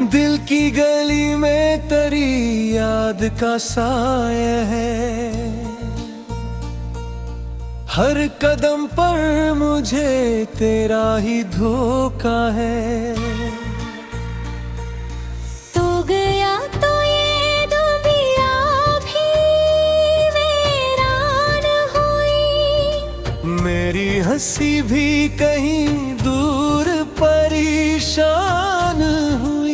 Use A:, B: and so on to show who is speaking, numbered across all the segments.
A: दिल की गली में तेरी याद का साया है, हर कदम पर मुझे तेरा ही धोखा है।
B: तू गया तो ये दुनिया भी वीरान हुई,
A: मेरी हंसी भी कहीं दूर परेशान हुई।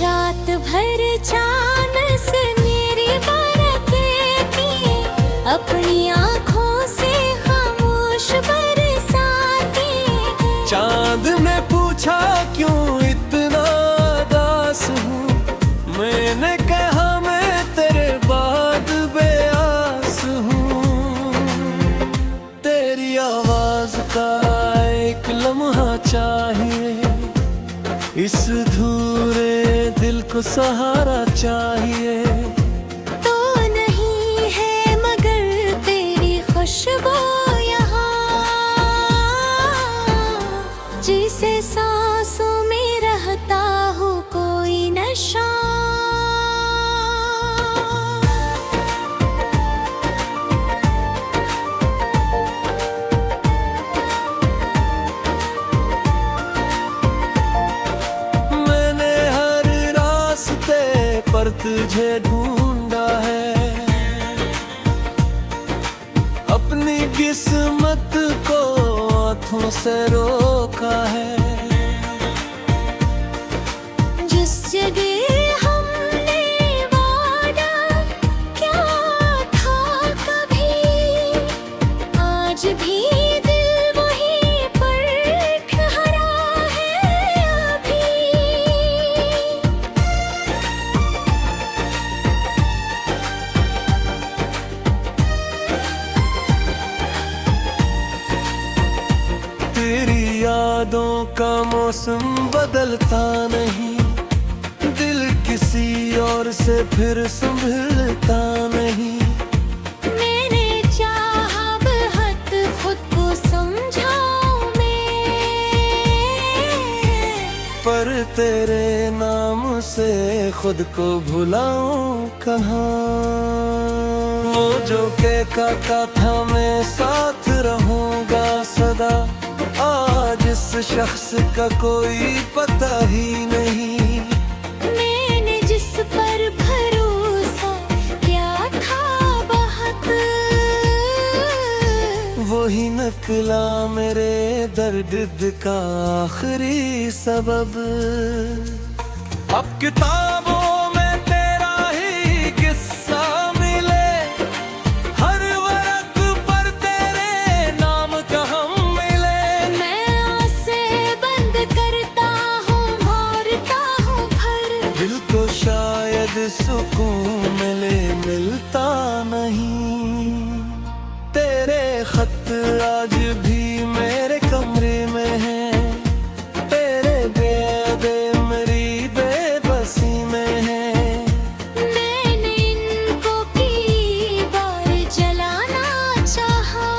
B: रात भर चांद से मेरी बरतें किए, अपनी आँखों से खामोश बरसाते।
A: चांद ने पूछा क्यों इतना उदास हूँ, मैंने कहा मैं तेरे बाद बेआस हूँ। तेरी आवाज का एक लम्हा चाहिए, इस धूरे दिल को सहारा चाहिए।
B: तो नहीं है मगर तेरी खुशबू यहाँ, जिसे सांसों में रहता हो कोई नशा।
A: पर तुझे ढूंढा है, अपनी किस्मत को हाथों से रोका है।
B: जिस जगह हमने वादा क्या था कभी, आज भी दिल वहीं पर ठहरा है अभी।
A: तेरी यादों का मौसम बदलता नहीं, दिल किसी और से फिर संभलता नहीं।
B: मैंने चाहा बहुत खुद को समझाऊं मैं,
A: पर तेरे नाम से खुद को भुलाऊं कहाँ। वो जो कहता था मैं साथ रहूंगा सदा, आज इस शख्स का कोई पता ही नहीं।
B: मैंने जिस पर भरोसा किया था बहुत,
A: वही निकला मेरे दर्द का आखिरी सबब। अब किताबों में तेरा ही किस्सा मिले, हर वरक पर तेरे नाम का हम मिले।
B: मैं आसे बंद करता हूँ, भरता हूँ भर,
A: दिल को शायद सुकून मिले, मिलता नहीं। तेरे खत आज भी मेरे कमरे में हैं, तेरे बेदे मेरी बेबसी में हैं।
B: मैंने इनको की बार जलाना चाहा,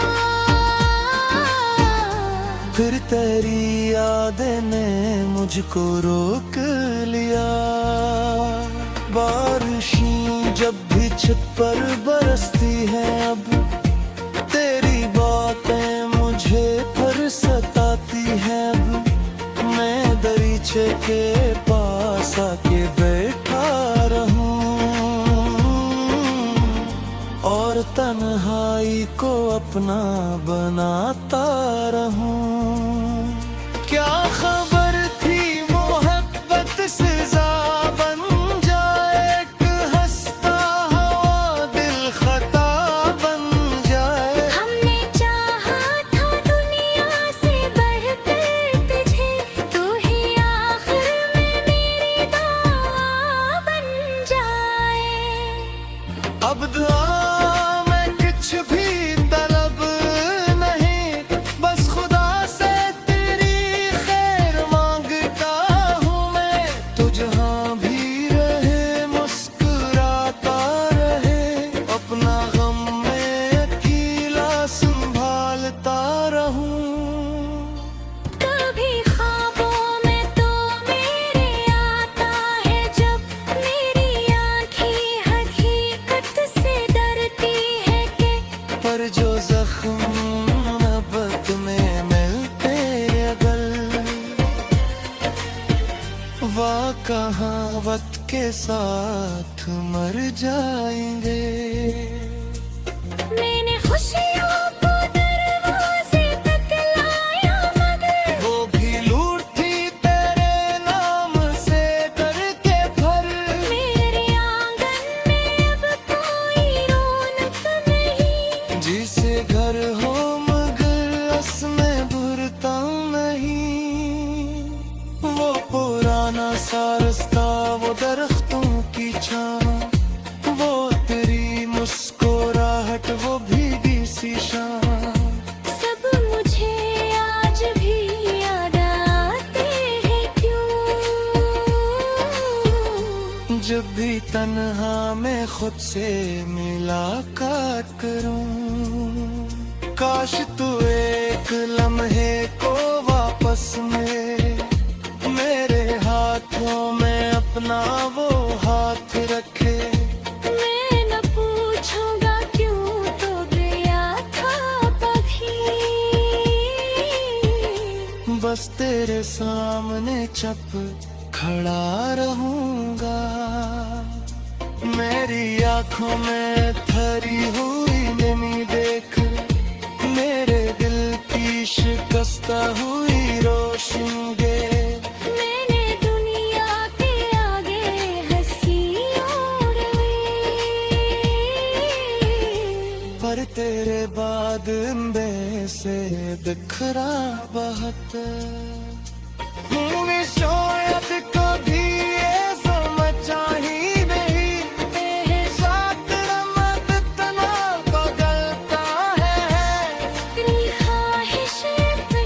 A: फिर तेरी यादें ने मुझको रोक लिया। बारिशें जब भी छत पर बरसती है, अब तेरी बातें मुझे फिर सताती हैं। अब मैं दरीचे के पास आके बैठा रहूं और तन्हाई को अपना बनाता रहूं। क्या खबर थी मोहब्बत से बन जाए, एक हंसता हुआ दिल खता बन जाए।
B: हमने चाहा था दुनिया से बढ़कर तुझे, तू ही आखिर में मेरी दुआ बन जाए।
A: अब दुआ में कुछ भी तलब नहीं, बस खुदा से तेरी खैर मांगता हूँ मैं। तू जहाँ भी रहे मुस्कुराता रहे, साथ मर जाएंगे।
B: मैंने खुशियों को दरवाजे तक लाया मगर
A: वो भी लूट थी तेरे नाम से करके भर।
B: मेरे आंगन में अब कोई रौनक नहीं।
A: जिसे घर हो मगर असमें भरता नहीं। वो पुराना सा रास्ता, वो दरख्तों की छाँव, वो तेरी मुस्कुराहट, वो भीगी सी शाम।
B: सब मुझे आज भी याद आते हैं क्यों?
A: जब भी तन्हा मैं खुद से मुलाकात करूं, काश तू एक लम्हे को वापस मेरे हाथों में अपना वो हाथ रखे।
B: मैं न पूछूंगा क्यों तो गया था कभी।
A: बस तेरे सामने चुप खड़ा रहूंगा। मेरी आंखों में ठहरी हुई नमी देख, मेरे दिल की शिकस्ता हुई रोशनी गे।
B: मैंने दुनिया के आगे हंसी उड़ाई,
A: पर तेरे बाद अंबे से बिखरा बहुत हूँ। शायद कभी ये समझा ही नहीं, साथ रमत इतना बदलता है।
B: तेरी ख्वाहिशें पे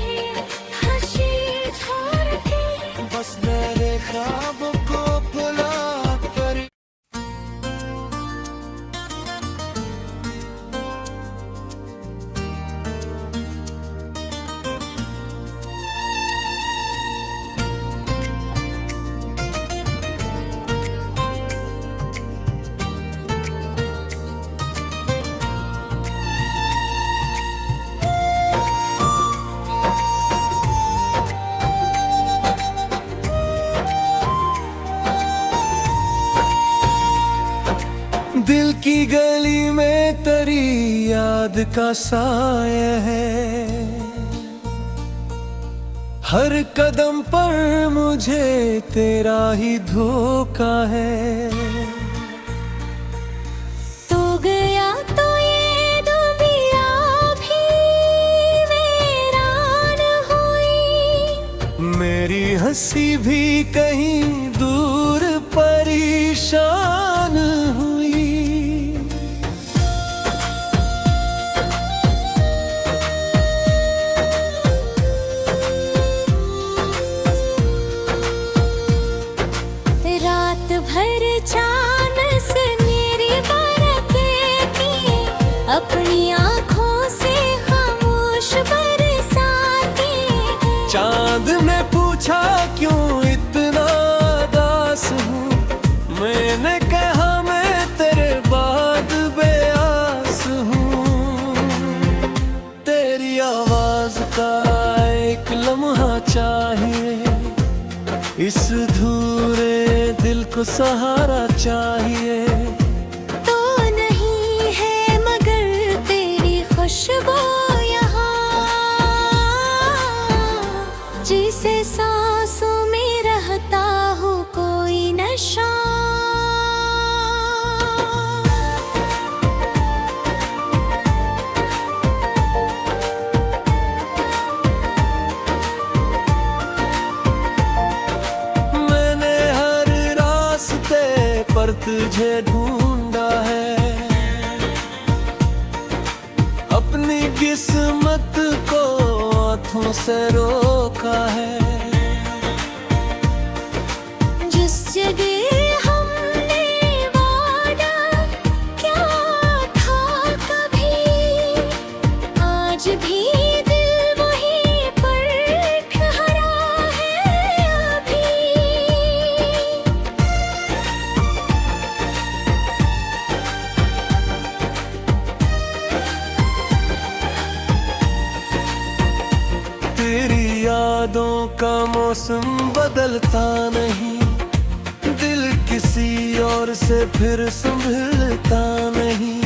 B: हंसी छोड़ के
A: बस मेरे ख्वाब को भुला कर। दिल की गली में तेरी याद का साया है। हर कदम पर मुझे तेरा ही धोखा है।
B: तो गया तो ये दुनिया भी वीरान हुई।
A: मेरी हंसी भी कहीं दूर परेशान हुई।
B: रात भर चांद से मेरी बरतें की, अपनी आँखों से खामोश बरसाते।
A: चांद ने पूछा क्यों इतना उदास हूँ, मैंने कहा मैं तेरे बाद बेआस हूँ। तेरी आवाज का एक लम्हा चाहिए, इस धूरे दिल को सहारा चाहिए।
B: तो नहीं है मगर तेरी खुशबू यहाँ, जिसे सांसों में रहता हूँ कोई नशा।
A: मैंने हर रास्ते पर तुझे ढूंढा है, अपनी किस्मत को हाथों से रोका है।
B: जिस जगह हमने वादा क्या था कभी, आज भी दिल वहीं पर ठहरा है अभी।
A: तेरी यादों का मौसम बदलता नहीं, दिल किसी जोर से फिर संभलता नहीं।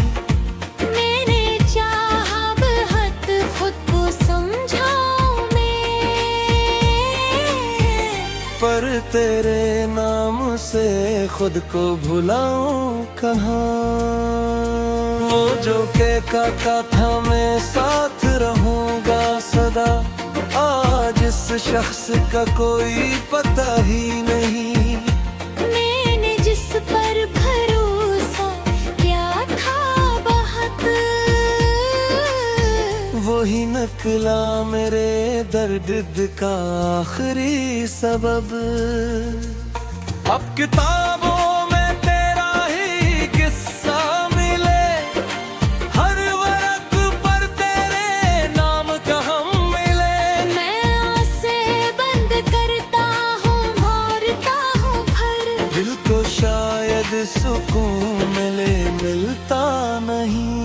B: मैंने चाहा बहुत खुद को समझाऊं मैं,
A: पर तेरे नाम से खुद को भुलाऊं कहाँ। वो जो कहता था मैं साथ रहूंगा सदा, आज इस शख्स का कोई पता ही नहीं।
B: मैंने जिस पर भरोसा किया था बहुत,
A: वही निकला मेरे दर्द का आखिरी सबब। अब किताबों में तेरा ही किस्सा मिले, हर वरक पर तेरे नाम का हम मिले।
B: मैं आसें बंद करता हूँ, भरता हूँ भर।
A: दिल को शायद सुकून मिले, मिलता नहीं।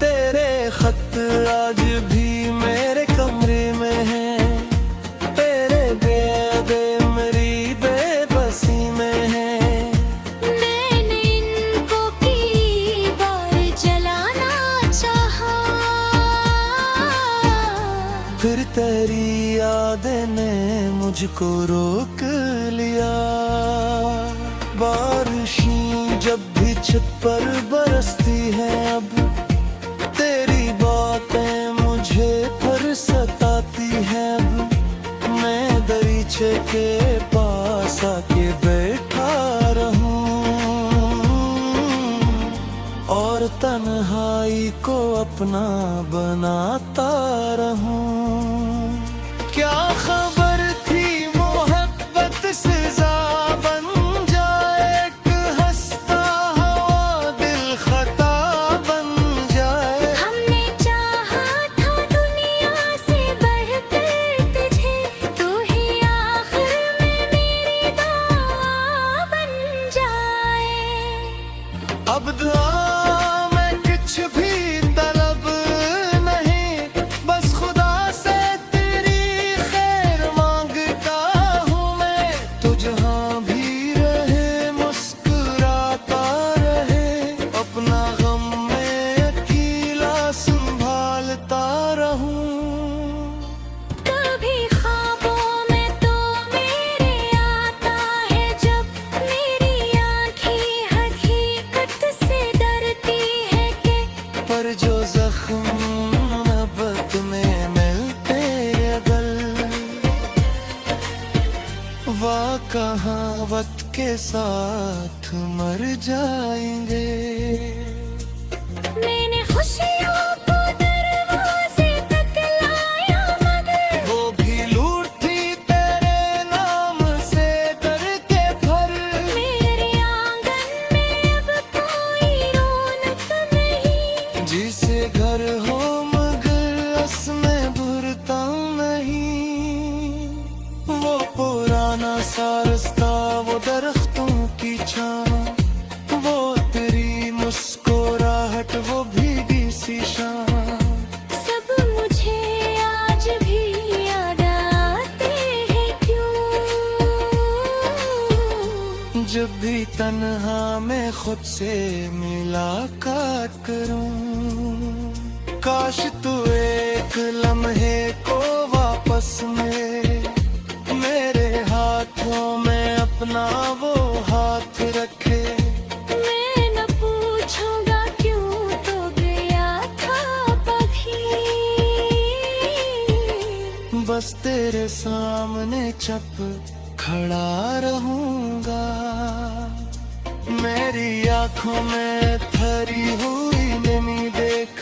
A: तेरे खत आज भी मेरे कमरे में हैं, तेरे बेदे मेरी बेबसी में हैं।
B: मैंने इनको की बार जलाना चाहा,
A: फिर तेरी यादें ने मुझको रोक लिया। बारिशें जब भी छत पर बरसती है, अब तेरी बातें मुझे फिर सताती हैं। अब मैं दरीचे के पास आके बैठा रहूं और तन्हाई को अपना बनाता रहूं। क्या खबर थी मोहब्बत सजा बन जाए, एक हंसता हुआ दिल खता बन जाए।
B: हमने चाहा था दुनिया से बढ़कर तुझे, तू ही आखिर में मेरी दुआ बन जाए।
A: अब दुआ में कुछ भी तलब नहीं, बस खुदा से तेरी खैर मांगता हूँ मैं। तू जहाँ भी रहे मुस्कुराता रहे, अपना गम में अकेला संभालता रहूं।
B: कभी ख्वाबों में तो मेरे आता है, जब मेरी आँखें हकीकत से डरती है कि
A: पर जो जख्म मोहब्बत में मिलते अगल, वाह कहाँ वक्त के साथ मर जाएंगे।
B: मैंने खुशियों को दरवाजे तक लाया, मगर
A: वो भी लूट थी तेरे नाम से डर के भर।
B: मेरे आंगन में अब कोई रौनक नहीं।
A: जिसे घर हो मगर उसमें भरता नहीं। वो पुराना सा रास्ता, वो दरख्तों की छाँव, वो तेरी मुस्कुराहट, वो भीगी सी शाम।
B: सब मुझे आज भी याद आते हैं क्यों।
A: जब भी तन्हा मैं खुद से मुलाकात करूं, काश तू एक लम्हे को वापस मेरे हाथों में अपना वो हाथ रखे।
B: मैं न पूछूंगा क्यों तो गया था पभी,
A: बस तेरे सामने चुप खड़ा रहूंगा। मेरी आंखों में ठहरी हुई नमी देख,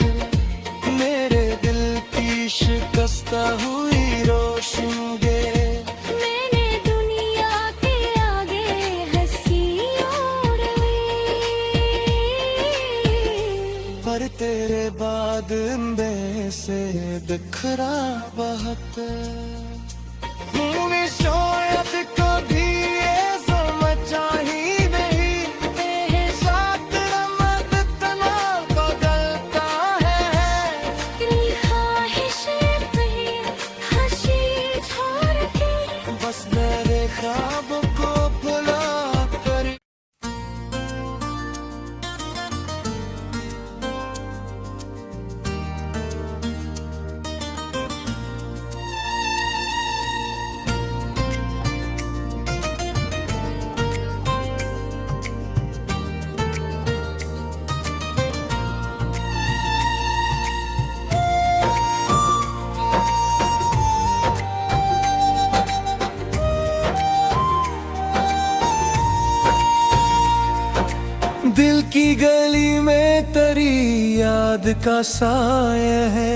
A: मेरे दिल की शिकस्ता हुई रोशनी दे।
B: मैंने दुनिया के आगे हंसी उड़ाई,
A: पर तेरे बाद अंबे से बिखरा बहुत। शायद कभी ये समझा ही नहीं, तेरे साथ रमत तना बदलता है।
B: तेरी ख्वाहिश पे हंसी छोड़ के
A: बस मेरे ख्वाब दिल की गली में तेरी याद का साया है,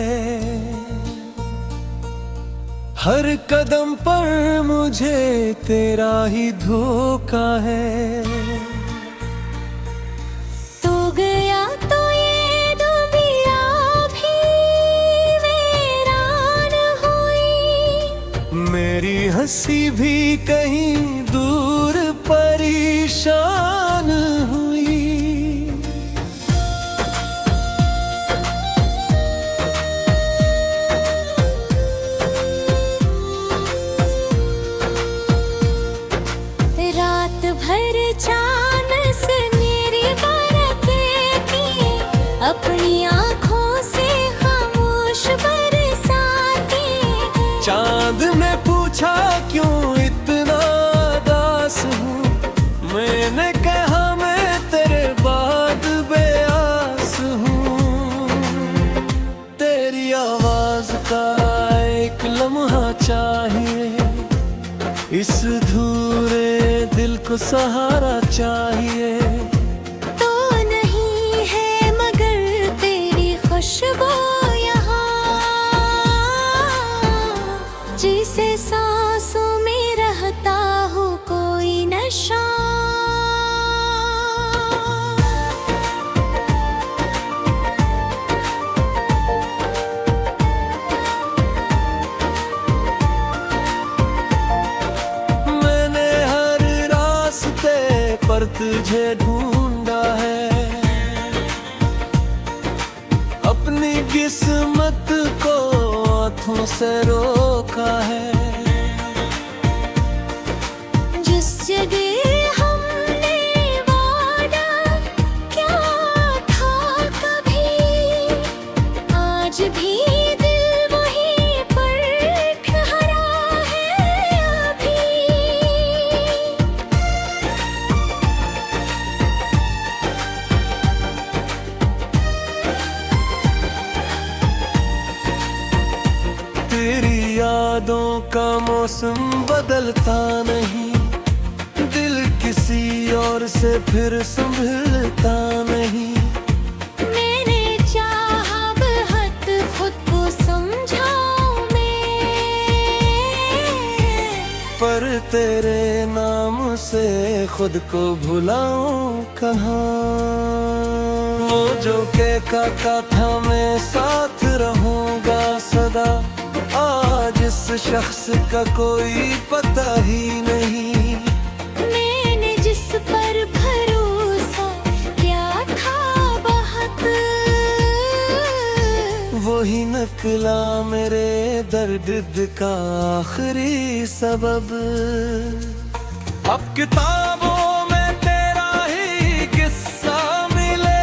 A: हर कदम पर मुझे तेरा ही धोखा है।
B: तो गया तो ये दुनिया भी वीरान हुई,
A: मेरी हंसी भी कहीं दूर परेशान हुई।
B: रात भर चांद से मेरी बरतें की, अपनी आँखों से खामोश बरसाती।
A: चांद ने पूछा क्यों इतना उदास हूँ, मैंने कहा मैं तेरे बाद बेआस हूँ। तेरी आवाज का एक लम्हा चाहिए, इस धूरे दिल को सहारा चाहिए।
B: तो नहीं है मगर तेरी खुशबू यहाँ, जिसे सांसों में रहता हो कोई नशा।
A: मैंने हर रास्ते पर तुझे ढूंढा है, अपनी किस्मत को हाथों से रोका है।
B: जिस जगह हमने वादा क्या था कभी, आज भी दिल वहीं पर ठहरा है अभी।
A: तेरी यादों का मौसम बदलता नहीं, दिल किसी और से फिर संभलता नहीं।
B: मैंने चाहा बहुत खुद को समझाऊं मैं,
A: पर तेरे नाम से खुद को भुलाऊं कहाँ। वो जो कहता था मैं साथ रहूंगा सदा, आज इस शख्स का कोई पता ही नहीं।
B: मैंने जिस पर भरोसा किया था बहुत,
A: वही निकला मेरे दर्द का आखिरी सबब। अब किताबों में तेरा ही किस्सा मिले,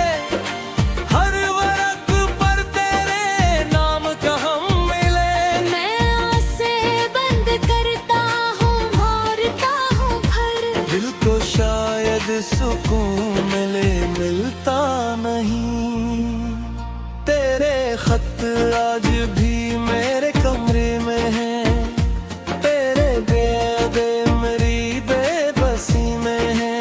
A: हर वरक पर तेरे नाम का हम मिले।
B: मैं आँखें बंद करता हूँ भरता हूँ भर,
A: दिल को शायद सुकून मिले मिलता नहीं। तेरे खत आज भी मेरे कमरे में है, तेरे बेदे मेरी बेबसी में है।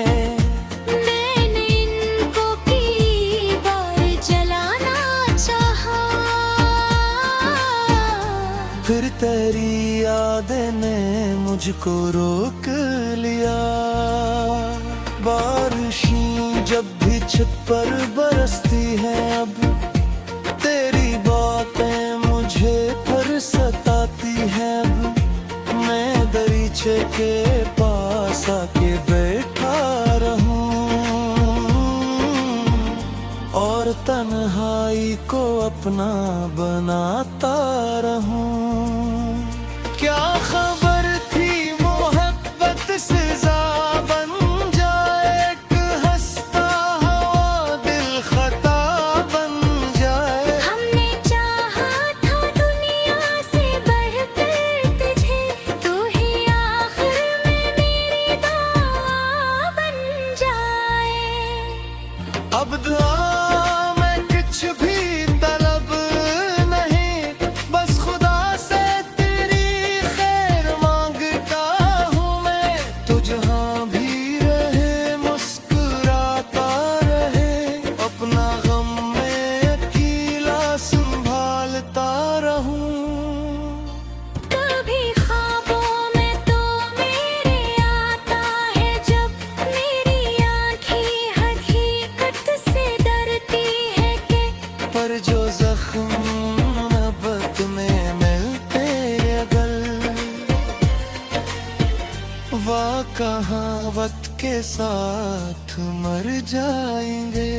B: मैंने इनको की बार जलाना चाहा,
A: फिर तेरी यादें ने मुझको रोक लिया। बारिशें जब भी छत पर बरसती है, अब तेरी बातें मुझे फिर सताती है। अब मैं दरीचे के पास आके बैठा रहूं और तन्हाई को अपना बनाता रहूं। क्या खबर थी मोहब्बत से बन जाए, एक हंसता हुआ दिल खता बन जाए।
B: हमने चाहा था दुनिया से बढ़कर तुझे, तू ही आखिर में मेरी दुआ बन जाए।
A: अब दुआ में कुछ भी तलब नहीं, बस खुदा से तेरी खैर मांगता हूँ मैं। तू जहाँ भी रहे मुस्कुराता रहे, जाएंगे।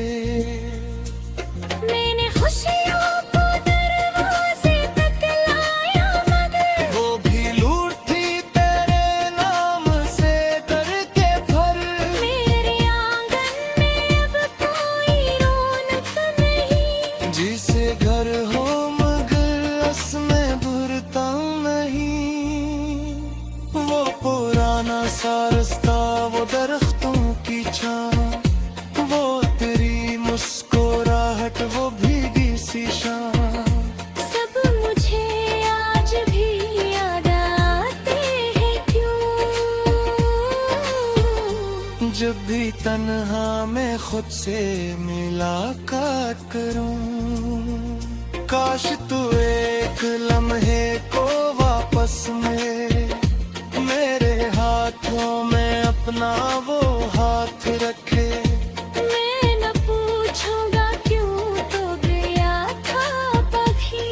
B: मैंने खुशियों को दरवाजे तक लाया मगर
A: वो भी लूट थी तेरे नाम से करके भर।
B: मेरे आंगन में अब कोई रौनक नहीं।
A: जिसे घर हो मगर असमें भरता नहीं। वो पुराना सा रास्ता, वो दरख्तों की छां, वो तेरी मुस्कुराहट, वो भीगी सी शाम।
B: सब मुझे आज भी याद आते हैं क्यों?
A: जब भी तन्हा मैं खुद से मुलाकात करूं, काश तू एक लम्हे को वापस मेरे हाथों में अपना वो हाथ रखे।
B: मैं न पूछूंगा क्यों तो गया था पक्षी।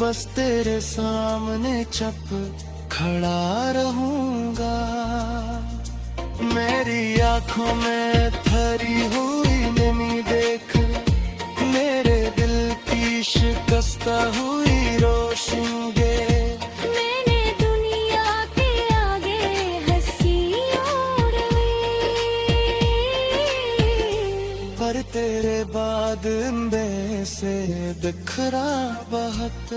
A: बस तेरे सामने चुप खड़ा रहूंगा। मेरी आंखों में भरी हुई नमी देख, मेरे दिल की शिकस्ता हुई रोशनी दे।
B: मैंने दुनिया के आगे हंसी और ली,
A: पर तेरे बाद में से बिखरा बहुत।